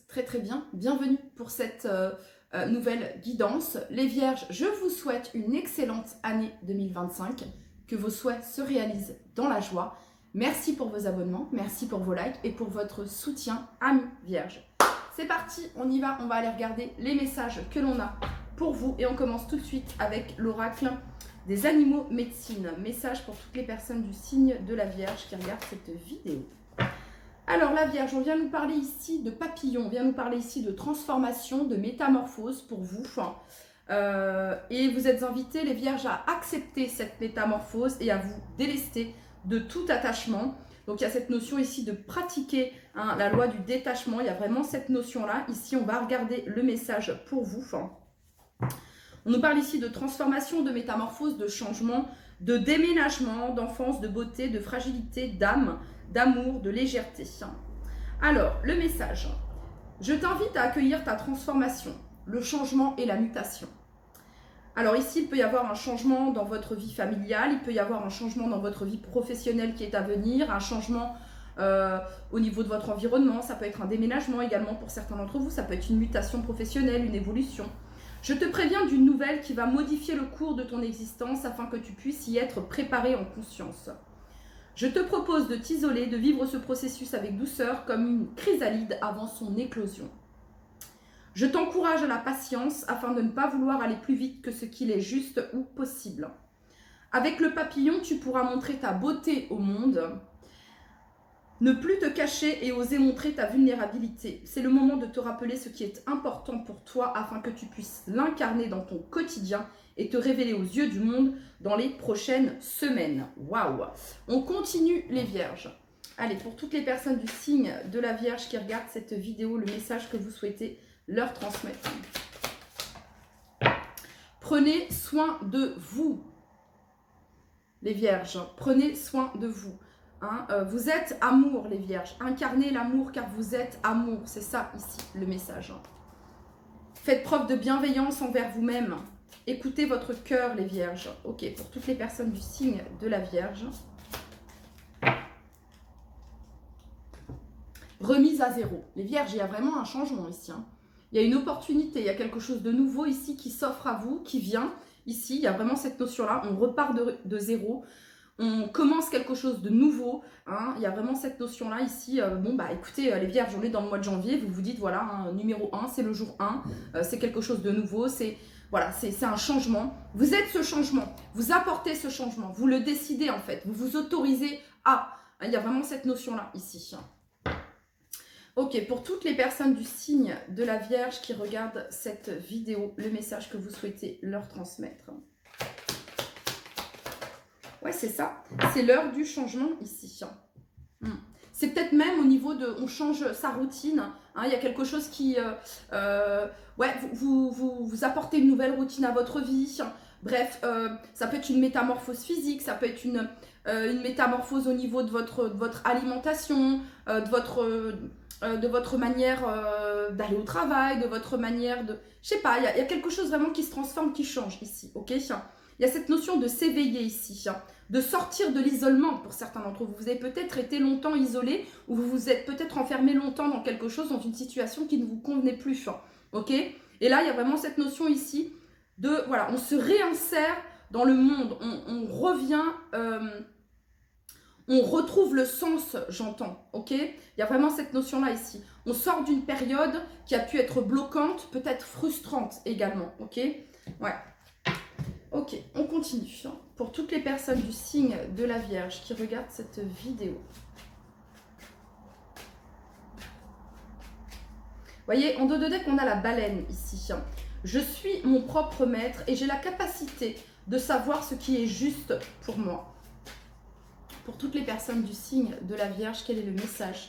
Très très bien. Bienvenue pour cette nouvelle guidance. Les Vierges, je vous souhaite une excellente année 2025. Que vos souhaits se réalisent dans la joie. Merci pour vos abonnements, merci pour vos likes et pour votre soutien, amis Vierges. C'est parti, on y va, on va aller regarder les messages que l'on a pour vous. Et on commence tout de suite avec l'oracle des animaux médecine. Message pour toutes les personnes du signe de la Vierge qui regardent cette vidéo. Alors la Vierge, on vient nous parler ici de papillons, on vient nous parler ici de transformation, de métamorphose pour vous. Et vous êtes invités, les Vierges, à accepter cette métamorphose et à vous délester de tout attachement. Donc il y a cette notion ici de pratiquer la loi du détachement, il y a vraiment cette notion-là. Ici, on va regarder le message pour vous. On nous parle ici de transformation, de métamorphose, de changement, de déménagement, d'enfance, de beauté, de fragilité, d'âme, d'amour, de légèreté. Alors, le message. Je t'invite à accueillir ta transformation, le changement et la mutation. Alors ici, il peut y avoir un changement dans votre vie familiale, il peut y avoir un changement dans votre vie professionnelle qui est à venir, un changement au niveau de votre environnement, ça peut être un déménagement également pour certains d'entre vous, ça peut être une mutation professionnelle, une évolution. Je te préviens d'une nouvelle qui va modifier le cours de ton existence afin que tu puisses y être préparé en conscience. Je te propose de t'isoler, de vivre ce processus avec douceur comme une chrysalide avant son éclosion. Je t'encourage à la patience afin de ne pas vouloir aller plus vite que ce qu'il est juste ou possible. Avec le papillon, tu pourras montrer ta beauté au monde. Ne plus te cacher et oser montrer ta vulnérabilité. C'est le moment de te rappeler ce qui est important pour toi afin que tu puisses l'incarner dans ton quotidien et te révéler aux yeux du monde dans les prochaines semaines. Waouh! On continue les Vierges. Allez, pour toutes les personnes du signe de la Vierge qui regardent cette vidéo, le message que vous souhaitez leur transmettre. Prenez soin de vous, les Vierges. Prenez soin de vous. Vous êtes amour, les Vierges. Incarnez l'amour car vous êtes amour. C'est ça ici le message. Faites preuve de bienveillance envers vous-même. Écoutez votre cœur, les Vierges. Ok, pour toutes les personnes du signe de la Vierge. Remise à zéro. Les Vierges, il y a vraiment un changement ici. Il y a une opportunité, il y a quelque chose de nouveau ici qui s'offre à vous, qui vient. Ici, il y a vraiment cette notion-là. On repart de zéro. On commence quelque chose de nouveau, il y a vraiment cette notion-là ici. Écoutez, les Vierges, on est dans le mois de janvier, vous vous dites, voilà, numéro 1, c'est le jour 1, c'est quelque chose de nouveau, c'est un changement. Vous êtes ce changement, vous apportez ce changement, vous le décidez en fait, vous vous autorisez à. Il y a vraiment cette notion-là ici. Ok, pour toutes les personnes du signe de la Vierge qui regardent cette vidéo, le message que vous souhaitez leur transmettre. Ouais, c'est ça. C'est l'heure du changement ici. C'est peut-être même au niveau de... On change sa routine. Il y a quelque chose qui... vous apportez une nouvelle routine à votre vie. Bref, ça peut être une métamorphose physique. Ça peut être une métamorphose au niveau de votre alimentation, de votre manière d'aller au travail, de votre manière de... Je sais pas, il y a quelque chose vraiment qui se transforme, qui change ici, ok ? Il y a cette notion de s'éveiller ici, de sortir de l'isolement pour certains d'entre vous. Vous avez peut-être été longtemps isolé ou vous vous êtes peut-être enfermé longtemps dans quelque chose, dans une situation qui ne vous convenait plus. Ok ? Et là, il y a vraiment cette notion ici de, voilà, on se réinsère dans le monde, on revient, on retrouve le sens, j'entends, ok ? Il y a vraiment cette notion-là ici. On sort d'une période qui a pu être bloquante, peut-être frustrante également, ok ? Ouais. Ok, on continue. Pour toutes les personnes du signe de la Vierge qui regardent cette vidéo. Vous voyez, en dos de deck, on a la baleine ici. Je suis mon propre maître et j'ai la capacité de savoir ce qui est juste pour moi. Pour toutes les personnes du signe de la Vierge, quel est le message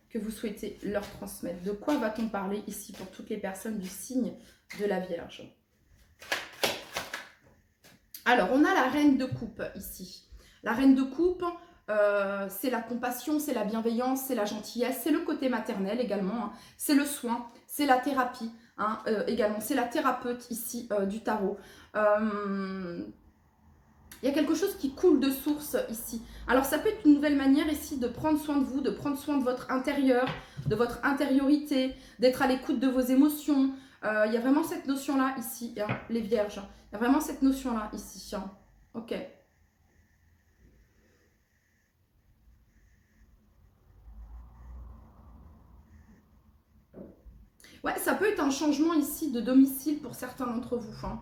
que vous souhaitez leur transmettre? De quoi va-t-on parler ici pour toutes les personnes du signe de la Vierge? Alors, on a la reine de coupe ici. La reine de coupe, c'est la compassion, c'est la bienveillance, c'est la gentillesse, c'est le côté maternel également, c'est le soin, c'est la thérapie également, c'est la thérapeute ici du tarot. Il y a quelque chose qui coule de source ici. Alors ça peut être une nouvelle manière ici de prendre soin de vous, de prendre soin de votre intérieur, de votre intériorité, d'être à l'écoute de vos émotions. Il y a vraiment cette notion-là ici, hein, les vierges. Il y a vraiment cette notion-là ici. Hein. Ok. Ouais, ça peut être un changement ici de domicile pour certains d'entre vous. Hein.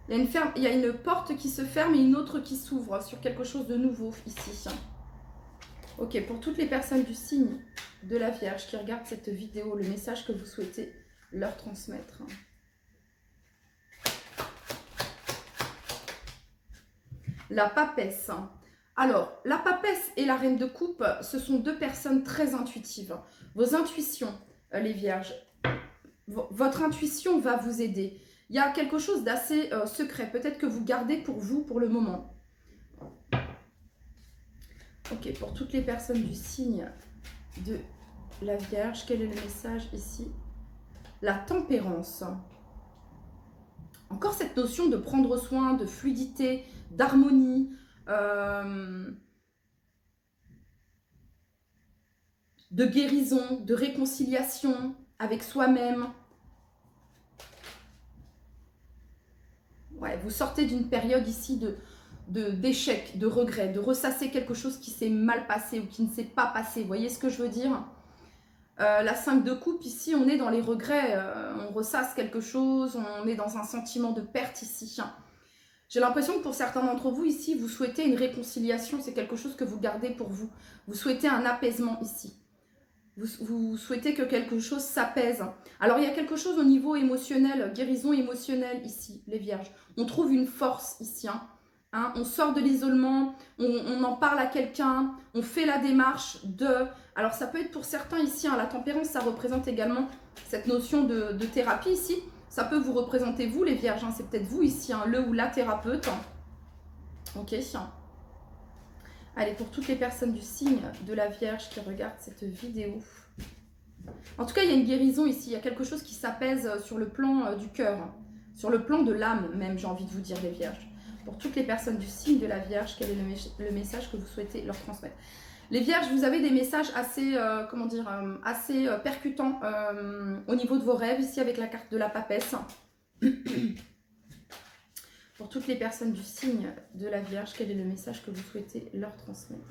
Il y a une porte qui se ferme et une autre qui s'ouvre sur quelque chose de nouveau ici. Ok, pour toutes les personnes du signe de la Vierge qui regardent cette vidéo, le message que vous souhaitez leur transmettre. La papesse. Alors, la papesse et la reine de coupe, ce sont deux personnes très intuitives. Vos intuitions, les Vierges, votre intuition va vous aider. Il y a quelque chose d'assez secret, peut-être que vous gardez pour vous pour le moment. Ok, pour toutes les personnes du signe de la Vierge, quel est le message ici? La tempérance. Encore cette notion de prendre soin, de fluidité, d'harmonie, de guérison, de réconciliation avec soi-même. Ouais, vous sortez d'une période ici d'échec, de regret, de ressasser quelque chose qui s'est mal passé ou qui ne s'est pas passé. Vous voyez ce que je veux dire? La 5 de coupe, ici, on est dans les regrets. On ressasse quelque chose, on est dans un sentiment de perte ici. J'ai l'impression que pour certains d'entre vous ici, vous souhaitez une réconciliation. C'est quelque chose que vous gardez pour vous. Vous souhaitez un apaisement ici. Vous souhaitez que quelque chose s'apaise. Alors, il y a quelque chose au niveau émotionnel, guérison émotionnelle ici, les vierges. On trouve une force ici. Hein, on sort de l'isolement, on en parle à quelqu'un, on fait la démarche de... Alors, ça peut être pour certains ici, hein, la tempérance, ça représente également cette notion de thérapie ici. Ça peut vous représenter vous, les vierges. Hein, c'est peut-être vous ici, hein, le ou la thérapeute. Ok. Allez, pour toutes les personnes du signe de la Vierge qui regardent cette vidéo. En tout cas, il y a une guérison ici. Il y a quelque chose qui s'apaise sur le plan du cœur. Sur le plan de l'âme même, j'ai envie de vous dire, les Vierges. Pour toutes les personnes du signe de la Vierge, quel est le message que vous souhaitez leur transmettre? Les Vierges, vous avez des messages assez, assez percutants au niveau de vos rêves, ici avec la carte de la papesse. Pour toutes les personnes du signe de la Vierge, quel est le message que vous souhaitez leur transmettre?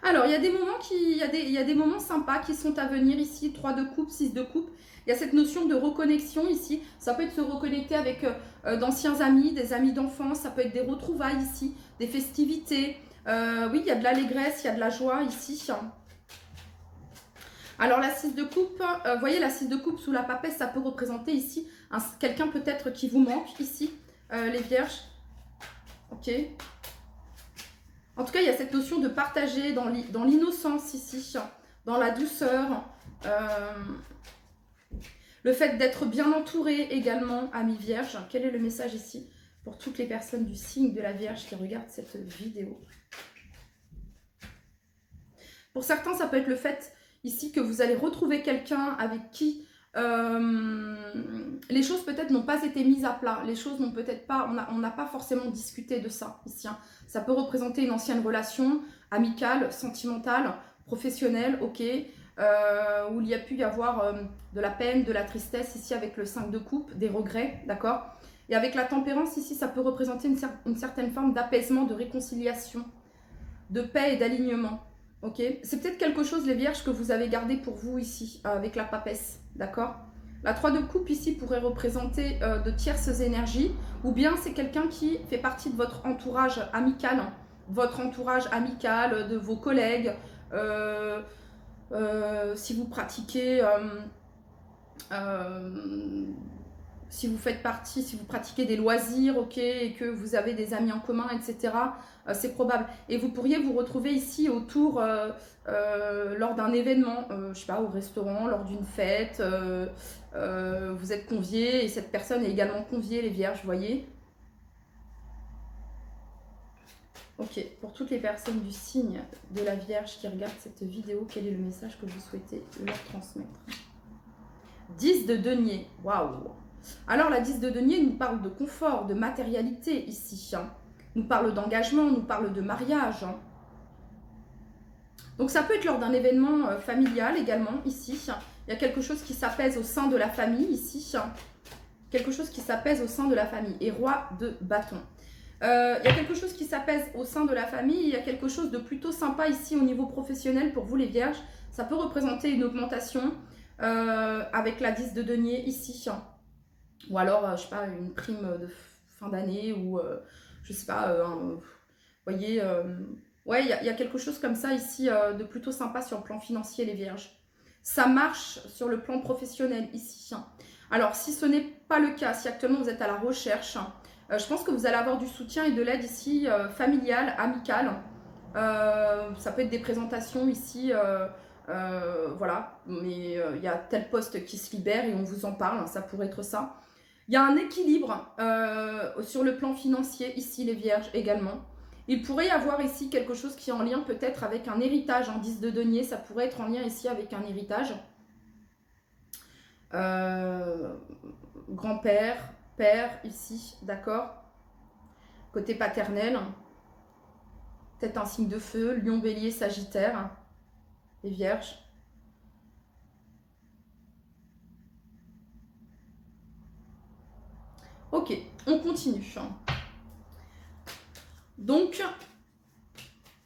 Alors, il y a des moments il y a des moments sympas qui sont à venir ici. 3 de coupe, 6 de coupe. Il y a cette notion de reconnexion ici. Ça peut être se reconnecter avec d'anciens amis, des amis d'enfance. Ça peut être des retrouvailles ici, des festivités. Oui, il y a de l'allégresse, il y a de la joie ici. Alors, la 6 de coupe, vous voyez, la 6 de coupe sous la papesse, ça peut représenter ici quelqu'un peut-être qui vous manque ici, les vierges. Ok. En tout cas, il y a cette notion de partager dans l'innocence ici, dans la douceur. Le fait d'être bien entouré également, amis vierges. Quel est le message ici pour toutes les personnes du signe de la Vierge qui regardent cette vidéo? Pour certains, ça peut être le fait ici que vous allez retrouver quelqu'un avec qui les choses peut-être n'ont pas été mises à plat. Les choses n'ont peut-être pas, on n'a pas forcément discuté de ça ici. Hein. Ça peut représenter une ancienne relation amicale, sentimentale, professionnelle, ok, où il y a pu y avoir de la peine, de la tristesse ici avec le 5 de coupe, des regrets, d'accord. Et avec la tempérance ici, ça peut représenter une certaine forme d'apaisement, de réconciliation, de paix et d'alignement. Ok, c'est peut-être quelque chose, les vierges, que vous avez gardé pour vous ici, avec la papesse, d'accord? La 3 de coupe ici pourrait représenter de tierces énergies, ou bien c'est quelqu'un qui fait partie de votre entourage amical, de vos collègues, si vous pratiquez... si vous pratiquez des loisirs, ok, et que vous avez des amis en commun, etc., c'est probable. Et vous pourriez vous retrouver ici autour, lors d'un événement, je ne sais pas, au restaurant, lors d'une fête, vous êtes conviés et cette personne est également conviée, les vierges, vous voyez. Ok, pour toutes les personnes du signe de la Vierge qui regardent cette vidéo, quel est le message que vous souhaitez leur transmettre? 10 de denier. Waouh. Alors, la 10 de denier nous parle de confort, de matérialité ici. Hein. Nous parle d'engagement, nous parle de mariage. Hein. Donc, ça peut être lors d'un événement familial également ici. Il y a quelque chose qui s'apaise au sein de la famille ici. Quelque chose qui s'apaise au sein de la famille. Et roi de bâton. Il y a quelque chose qui s'apaise au sein de la famille. Il y a quelque chose de plutôt sympa ici au niveau professionnel pour vous les vierges. Ça peut représenter une augmentation avec la 10 de denier ici. Ou alors, je sais pas, une prime de fin d'année ou je sais pas, vous voyez, ouais, il y a quelque chose comme ça ici de plutôt sympa sur le plan financier les vierges. Ça marche sur le plan professionnel ici. Alors, si ce n'est pas le cas, si actuellement vous êtes à la recherche, je pense que vous allez avoir du soutien et de l'aide ici familiale, amicale. Ça peut être des présentations ici, voilà, mais il y a tel poste qui se libère et on vous en parle, ça pourrait être ça. Il y a un équilibre sur le plan financier ici les vierges également. Il pourrait y avoir ici quelque chose qui est en lien peut-être avec un héritage, en 10 de denier, ça pourrait être en lien ici avec un héritage. Grand-père, père ici, d'accord. Côté paternel, peut-être un signe de feu, lion, bélier, sagittaire, les vierges. Ok, on continue. Donc,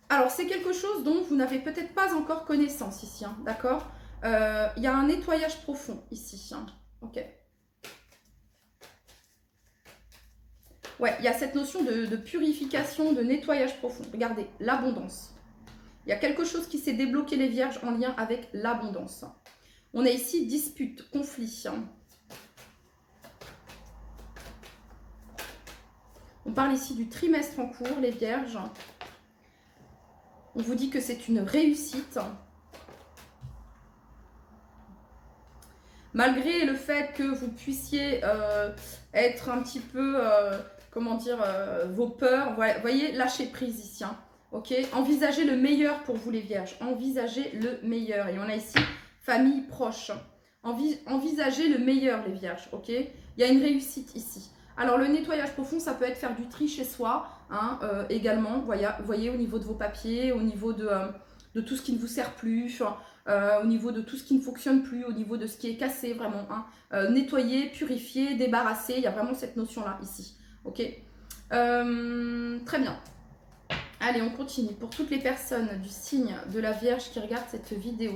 alors c'est quelque chose dont vous n'avez peut-être pas encore connaissance ici, hein, d'accord. Il y a un nettoyage profond ici, hein, ok. Ouais, il y a cette notion de purification, de nettoyage profond. Regardez, l'abondance. Il y a quelque chose qui s'est débloqué les vierges en lien avec l'abondance. On a ici dispute, conflit. On parle ici du trimestre en cours, les vierges. On vous dit que c'est une réussite. Malgré le fait que vous puissiez être un petit peu, comment dire, vos peurs, voyez, lâchez prise ici. Hein, ok, envisagez le meilleur pour vous les vierges. Envisagez le meilleur. Et on a ici famille proche. Envisagez le meilleur les vierges. Ok, il y a une réussite ici. Alors le nettoyage profond, ça peut être faire du tri chez soi, hein, également. Voyez, au niveau de vos papiers, au niveau de tout ce qui ne vous sert plus. Au niveau de tout ce qui ne fonctionne plus, au niveau de ce qui est cassé vraiment. Hein. Nettoyer, purifier, débarrasser, il y a vraiment cette notion-là ici. Ok, très bien. Allez, on continue. Pour toutes les personnes du signe de la Vierge qui regardent cette vidéo,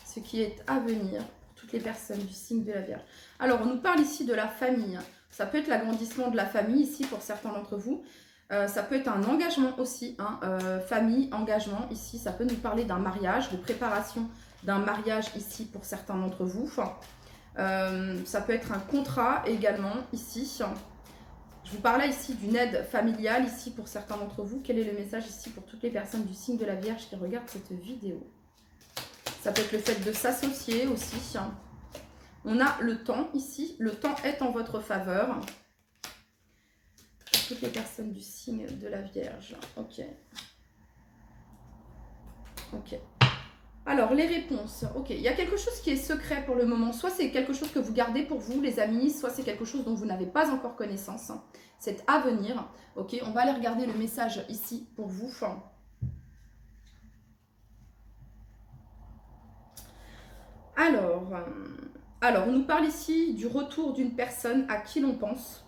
ce qui est à venir, pour toutes les personnes du signe de la Vierge. Alors, on nous parle ici de la famille. Ça peut être l'agrandissement de la famille ici pour certains d'entre vous. Ça peut être un engagement aussi, hein, famille, engagement, ici, ça peut nous parler d'un mariage, de préparation d'un mariage ici pour certains d'entre vous. Ça peut être un contrat également ici. Je vous parlais ici d'une aide familiale ici pour certains d'entre vous. Quel est le message ici pour toutes les personnes du signe de la Vierge qui regardent cette vidéo? Ça peut être le fait de s'associer aussi. On a le temps ici, le temps est en votre faveur. Toutes les personnes du signe de la Vierge. Ok. Ok. Alors, les réponses. Ok, il y a quelque chose qui est secret pour le moment. Soit c'est quelque chose que vous gardez pour vous, les amis, soit c'est quelque chose dont vous n'avez pas encore connaissance. C'est à venir. Ok, on va aller regarder le message ici pour vous. Alors, on nous parle ici du retour d'une personne à qui l'on pense.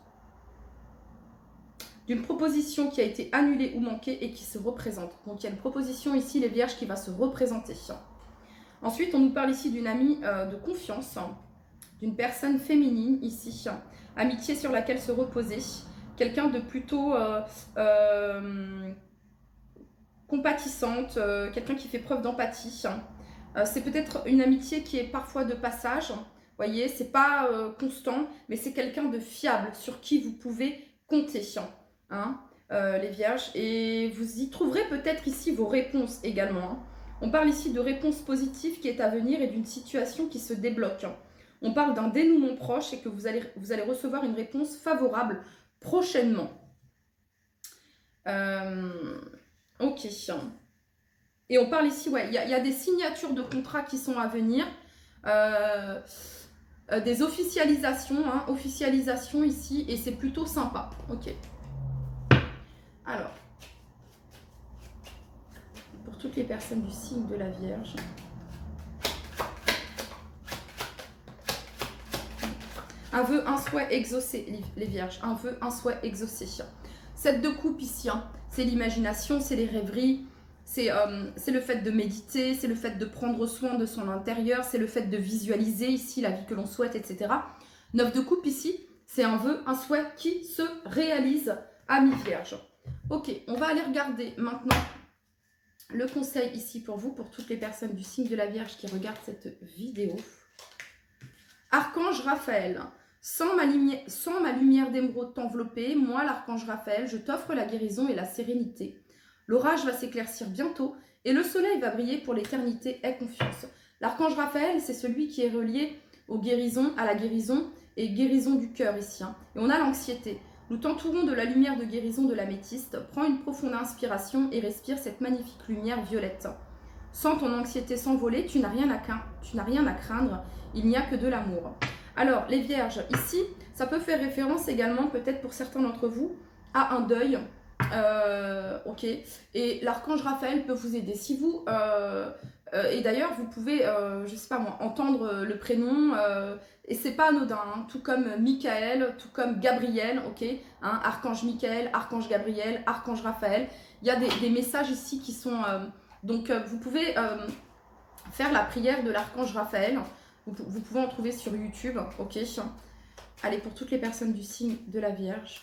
D'une proposition qui a été annulée ou manquée et qui se représente. Donc, il y a une proposition ici, les vierges, qui va se représenter. Ensuite, on nous parle ici d'une amie de confiance, d'une personne féminine ici, amitié sur laquelle se reposer, quelqu'un de plutôt compatissante, quelqu'un qui fait preuve d'empathie. C'est peut-être une amitié qui est parfois de passage, vous voyez, c'est pas constant, mais c'est quelqu'un de fiable, sur qui vous pouvez compter. Hein, les vierges, et vous y trouverez peut-être ici vos réponses également. Hein. On parle ici de réponse positive qui est à venir et d'une situation qui se débloque. On parle d'un dénouement proche et que vous allez recevoir une réponse favorable prochainement. Ok. Et on parle ici, ouais, il y a des signatures de contrats qui sont à venir. des officialisations, hein, officialisation ici, et c'est plutôt sympa. Ok. Alors, pour toutes les personnes du signe de la Vierge. Un vœu, un souhait exaucé, les Vierges. Un vœu, un souhait exaucé. 7 de coupe ici, hein. C'est l'imagination, c'est les rêveries, c'est le fait de méditer, c'est le fait de prendre soin de son intérieur, c'est le fait de visualiser ici la vie que l'on souhaite, etc. 9 de coupe ici, c'est un vœu, un souhait qui se réalise, amis Vierges. Ok, on va aller regarder maintenant le conseil ici pour vous, pour toutes les personnes du signe de la Vierge qui regardent cette vidéo. Archange Raphaël, sans ma lumière d'émeraude t'envelopper, moi l'archange Raphaël, je t'offre la guérison et la sérénité. L'orage va s'éclaircir bientôt et le soleil va briller pour l'éternité, aie confiance. L'archange Raphaël, c'est celui qui est relié aux guérisons, à la guérison et guérison du cœur ici. Hein. Et on a l'anxiété. Nous t'entourons de la lumière de guérison de l'améthyste. Prends une profonde inspiration et respire cette magnifique lumière violette. Sens ton anxiété s'envoler, tu n'as rien à craindre, il n'y a que de l'amour. Alors, les Vierges, ici, ça peut faire référence également, peut-être pour certains d'entre vous, à un deuil. Ok. Et l'archange Raphaël peut vous aider. Si vous... et d'ailleurs, vous pouvez, je sais pas moi, entendre le prénom... et c'est pas anodin, hein, tout comme Michael, tout comme Gabriel, ok, hein, archange Michael, archange Gabriel, archange Raphaël. Il y a des messages ici qui sont... donc, vous pouvez faire la prière de l'archange Raphaël. Vous pouvez en trouver sur YouTube, ok. Allez, pour toutes les personnes du signe de la Vierge.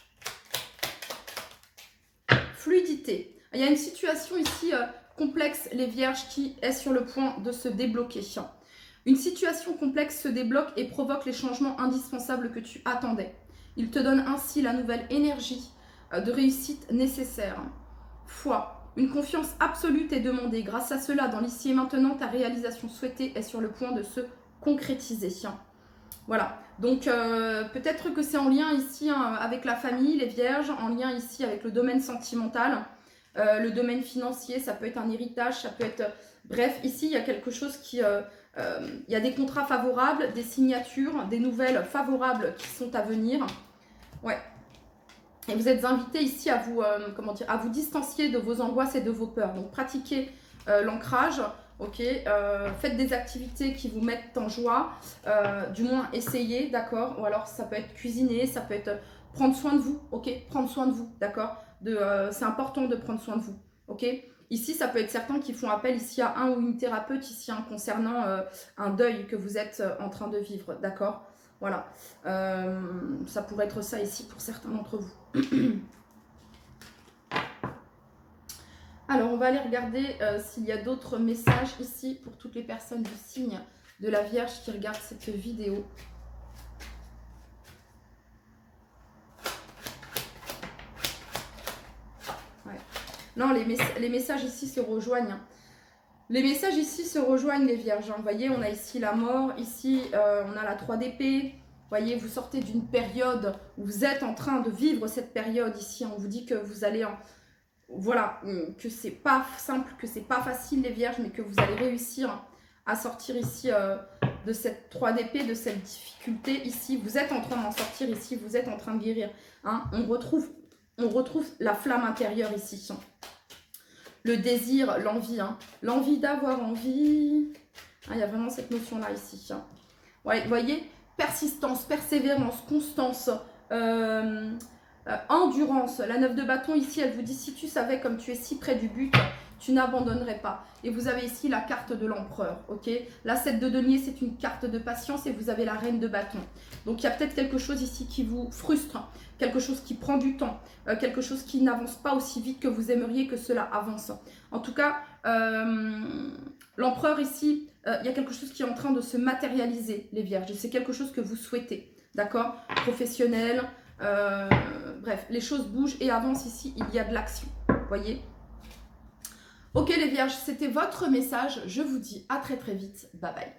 Fluidité. Il y a une situation ici complexe, les Vierges, qui est sur le point de se débloquer. Une situation complexe se débloque et provoque les changements indispensables que tu attendais. Il te donne ainsi la nouvelle énergie de réussite nécessaire. Foi. Une confiance absolue est demandée. Grâce à cela, dans l'ici et maintenant, ta réalisation souhaitée est sur le point de se concrétiser. Voilà. Donc, peut-être que c'est en lien ici avec la famille, les Vierges, en lien ici avec le domaine sentimental, le domaine financier, ça peut être un héritage, ça peut être... Bref, ici, il y a quelque chose qui... il y a des contrats favorables, des signatures, des nouvelles favorables qui sont à venir. Ouais. Et vous êtes invités ici à vous, comment dire, à vous distancier de vos angoisses et de vos peurs. Donc, pratiquez l'ancrage, ok. Faites des activités qui vous mettent en joie, du moins essayez, d'accord. Ou alors, ça peut être cuisiner, ça peut être prendre soin de vous, ok. Prendre soin de vous, d'accord. C'est important de prendre soin de vous, ok. Ici, ça peut être certains qui font appel ici à un ou une thérapeute ici concernant un deuil que vous êtes en train de vivre, d'accord. Voilà, ça pourrait être ça ici pour certains d'entre vous. Alors, on va aller regarder s'il y a d'autres messages ici pour toutes les personnes du signe de la Vierge qui regardent cette vidéo. Ouais. Non, les messages ici se rejoignent. Les messages ici se rejoignent, les Vierges. Vous voyez, on a ici la mort, ici on a la 3 d'épée. Vous voyez, vous sortez d'une période où vous êtes en train de vivre cette période ici. On vous dit que vous allez... Voilà, que c'est pas simple, que c'est pas facile, les Vierges, mais que vous allez réussir à sortir ici de cette 3 d'épée, de cette difficulté ici. Vous êtes en train d'en sortir ici, vous êtes en train de guérir. Hein. On retrouve la flamme intérieure ici. Le désir, l'envie, hein. L'envie d'avoir envie. Ah, il y a vraiment cette notion-là ici. Hein. Ouais, vous voyez, persistance, persévérance, constance, endurance. La 9 de bâton ici, elle vous dit, si tu savais comme tu es si près du but, tu n'abandonnerais pas. Et vous avez ici la carte de l'empereur, ok. La 7 de denier, c'est une carte de patience et vous avez la reine de bâton. Donc, il y a peut-être quelque chose ici qui vous frustre, quelque chose qui prend du temps, quelque chose qui n'avance pas aussi vite que vous aimeriez que cela avance. En tout cas, l'empereur ici, il y a quelque chose qui est en train de se matérialiser, les Vierges. C'est quelque chose que vous souhaitez, d'accord. Professionnel, bref, les choses bougent et avancent ici, il y a de l'action, voyez. Ok les Vierges, c'était votre message. Je vous dis à très très vite. Bye bye.